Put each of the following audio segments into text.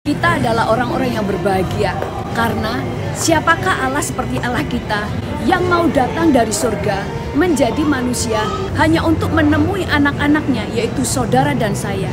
Kita adalah orang-orang yang berbahagia karena siapakah Allah seperti Allah kita yang mau datang dari surga menjadi manusia hanya untuk menemui anak-anaknya, yaitu saudara dan saya.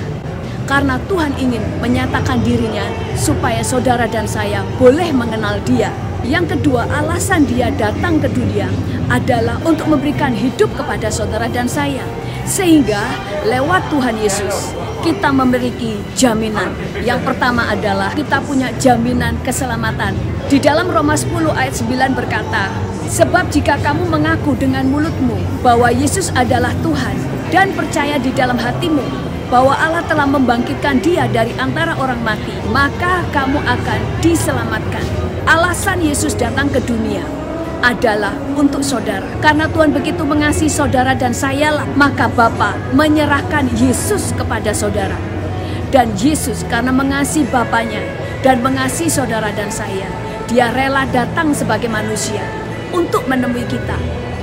Karena Tuhan ingin menyatakan dirinya supaya saudara dan saya boleh mengenal Dia. Yang kedua, alasan Dia datang ke dunia adalah untuk memberikan hidup kepada saudara dan saya. Sehingga lewat Tuhan Yesus kita memiliki jaminan. Yang pertama adalah kita punya jaminan keselamatan. Di dalam Roma 10 ayat 9 berkata, sebab jika kamu mengaku dengan mulutmu bahwa Yesus adalah Tuhan dan percaya di dalam hatimu bahwa Allah telah membangkitkan Dia dari antara orang mati, maka kamu akan diselamatkan. Alasan Yesus datang ke dunia adalah untuk saudara. Karena Tuhan begitu mengasihi saudara dan sayalah, maka Bapa menyerahkan Yesus kepada saudara. Dan Yesus karena mengasihi Bapanya dan mengasihi saudara dan saya, Dia rela datang sebagai manusia untuk menemui kita.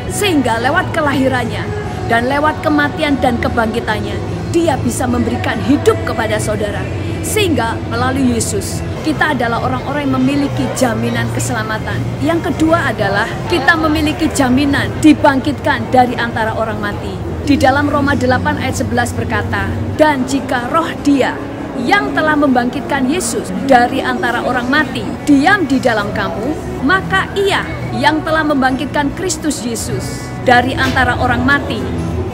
Sehingga lewat kelahirannya dan lewat kematian dan kebangkitannya, Dia bisa memberikan hidup kepada saudara. Sehingga melalui Yesus kita adalah orang-orang yang memiliki jaminan keselamatan. Yang kedua adalah kita memiliki jaminan dibangkitkan dari antara orang mati. Di dalam Roma 8 ayat 11 berkata, dan jika roh Dia yang telah membangkitkan Yesus dari antara orang mati diam di dalam kamu, maka Ia yang telah membangkitkan Kristus Yesus dari antara orang mati,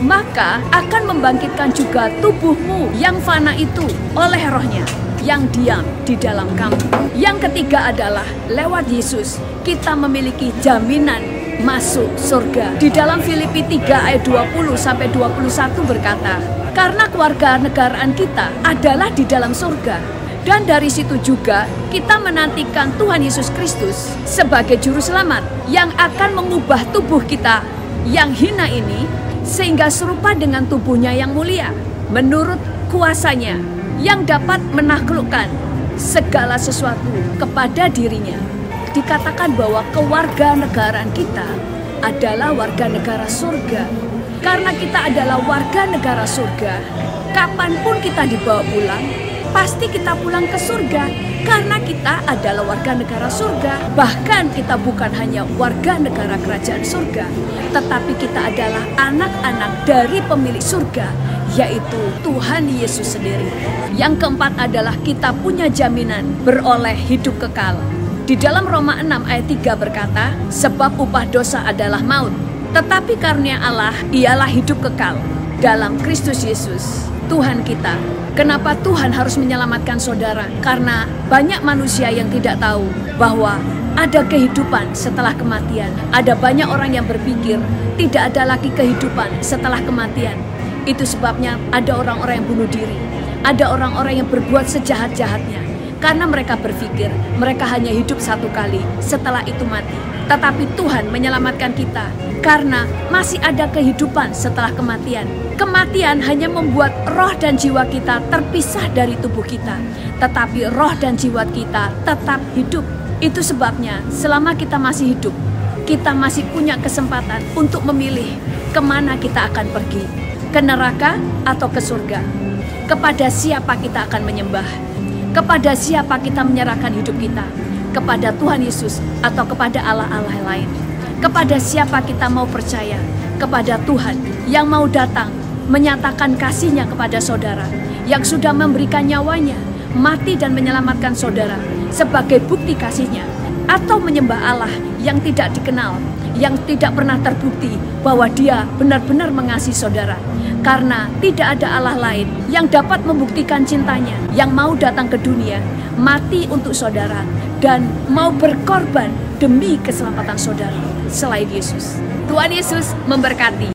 maka akan membangkitkan juga tubuhmu yang fana itu oleh rohnya yang diam di dalam kamu. Yang ketiga adalah lewat Yesus kita memiliki jaminan masuk surga. Di dalam Filipi 3 ayat 20 sampai 21 berkata, karena kewarganegaraan kita adalah di dalam surga. Dan dari situ juga kita menantikan Tuhan Yesus Kristus sebagai juru selamat yang akan mengubah tubuh kita yang hina ini sehingga serupa dengan tubuhnya yang mulia menurut kuasanya yang dapat menaklukkan segala sesuatu kepada dirinya. Dikatakan bahwa kewarganegaraan kita adalah warga negara surga. Karena kita adalah warga negara surga, kapanpun kita dibawa pulang, pasti kita pulang ke surga. Karena kita adalah warga negara surga. Bahkan kita bukan hanya warga negara kerajaan surga, tetapi kita adalah anak-anak dari pemilik surga, yaitu Tuhan Yesus sendiri. Yang keempat adalah kita punya jaminan beroleh hidup kekal. Di dalam Roma 6 ayat 3 berkata, sebab upah dosa adalah maut, tetapi karunia Allah ialah hidup kekal dalam Kristus Yesus Tuhan kita. Kenapa Tuhan harus menyelamatkan saudara? Karena banyak manusia yang tidak tahu bahwa ada kehidupan setelah kematian. Ada banyak orang yang berpikir tidak ada lagi kehidupan setelah kematian. Itu sebabnya ada orang-orang yang bunuh diri. Ada orang-orang yang berbuat sejahat-jahatnya. Karena mereka berpikir mereka hanya hidup satu kali, setelah itu mati. Tetapi Tuhan menyelamatkan kita karena masih ada kehidupan setelah kematian. Kematian hanya membuat roh dan jiwa kita terpisah dari tubuh kita. Tetapi roh dan jiwa kita tetap hidup. Itu sebabnya selama kita masih hidup, kita masih punya kesempatan untuk memilih kemana kita akan pergi. Ke neraka atau ke surga. Kepada siapa kita akan menyembah. Kepada siapa kita menyerahkan hidup kita. Kepada Tuhan Yesus atau kepada Allah-Allah lain. Kepada siapa kita mau percaya. Kepada Tuhan yang mau datang menyatakan kasih-Nya kepada saudara, yang sudah memberikan nyawanya mati dan menyelamatkan saudara sebagai bukti kasih-Nya, atau menyembah Allah yang tidak dikenal, yang tidak pernah terbukti bahwa Dia benar-benar mengasihi saudara. Karena tidak ada Allah lain yang dapat membuktikan cintanya, yang mau datang ke dunia, mati untuk saudara, dan mau berkorban demi keselamatan saudara selain Yesus. Tuhan Yesus memberkati.